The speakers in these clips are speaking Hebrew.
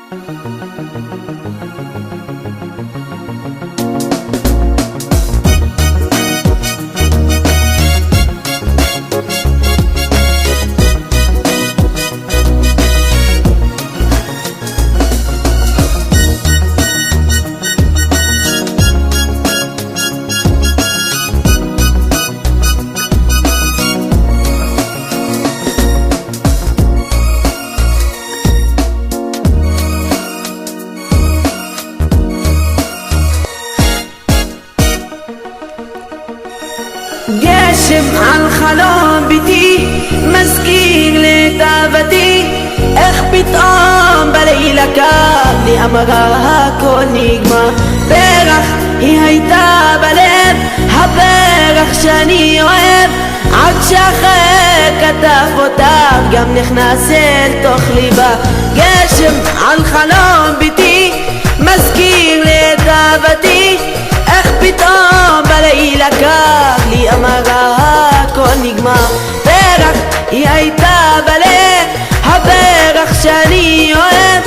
גשם על חלום ביתי מזכיר לתאוותי, איך פתאום בלילה קר לי אמרה הכל נגמר. פרח היא הייתה בלב, הפרח שאני אוהב, עד שאחרי כתב אותה גם נכנס אל תוך ליבה. גשם על חלום ביתי מזכיר לתאוותי, איך פתאום בלילה קר לי אמרה הכל נגמר. פרח היא הייתה בלב, הפרח שאני אוהב,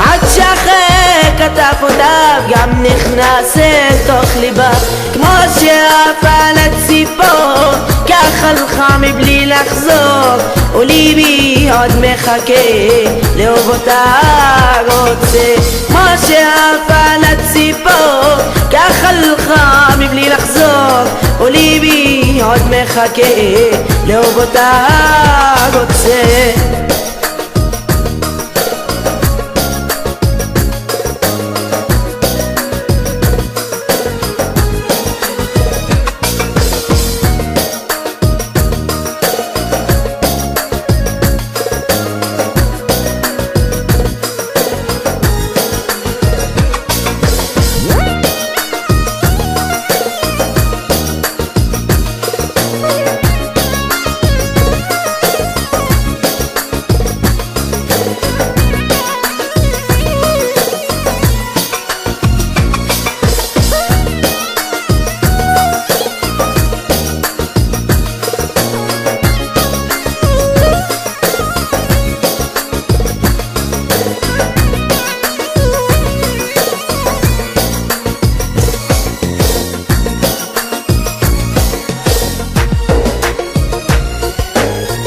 עד שאחרי כתב אותיו גם נכנס אל תוך ליבה. כמו שעפה לציפור כך הלכה מבלי לחזור, וליבי עוד מחכה לאהוב אותה רוצה. כמו שעפה לציפור כך הלכה מבלי לחזור, וליבי עוד מחכה לאהוב אותה רוצה.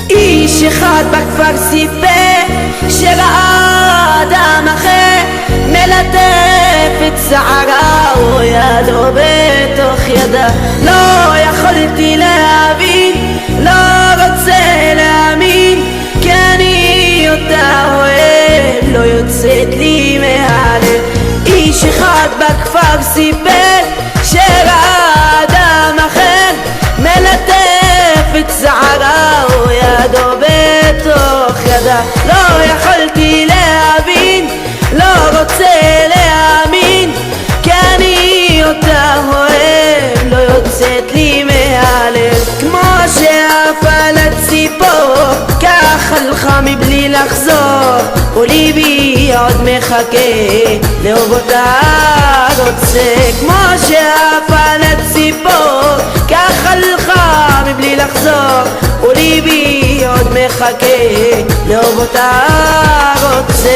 איש אחד בכפר סיפר שראה אדם אחר מלטף את שערה וידו בתוך ידה. לא יכולתי להבין, לא רוצה להאמין, כי אני אותה אוהב, לא יוצאת לי מהלב. איש אחד בכפר סיפר שראה אדם אחר מלטף את שערה וידו בתוך ידה. לא יכולתי להבין, לא רוצה להאמין, כי אני אותה אוהב, לא יוצאת לי מהלב. כמו שעפה לציפור כך הלכה מבלי לחזור, וליבי עוד מחכה לאהוב אותה רוצה. כמו שעפה לציפור כך הלכה מבלי לחזור, וליבי עוד מחכה לאהוב אותה רוצה.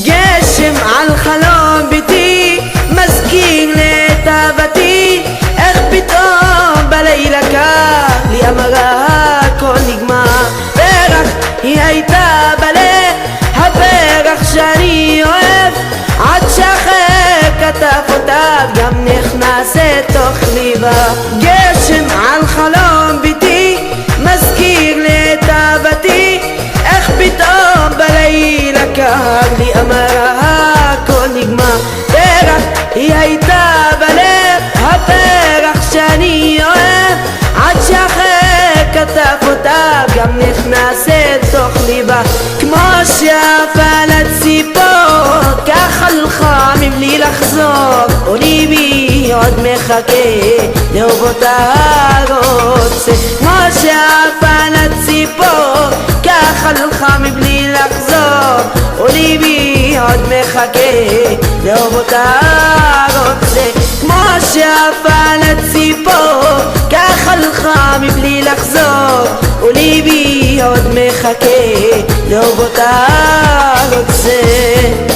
גשם על חלום ביתי מזכיר לתאוותי, איך פתאום בלילה קר לי אמרה הכל נגמר. פרח היא הייתה בלב, הפרח שאני אוהב, עד שאחרי כתב אותיו גם נכנס לתוך ליבה. גשם על חלום ביתי מזכיר לתאוותי, איך פתאום בלילה קר לי אמרה הכל נגמר. פרח היא הייתה בלב, הפרח שאני אוהב, עד שאחרי כתב אותיו גם נכנס לתוך ליבה. כמו שעפה מחכה, לאהוב אותה רוצה. כמו שעפן הציפור, ככה הלכה מבלי לחזור, וליבי עוד מחכה, לאהוב אותה רוצה. כמו שעפן הציפור, ככה הלכה מבלי לחזור, וליבי עוד מחכה, לאהוב אותה רוצה.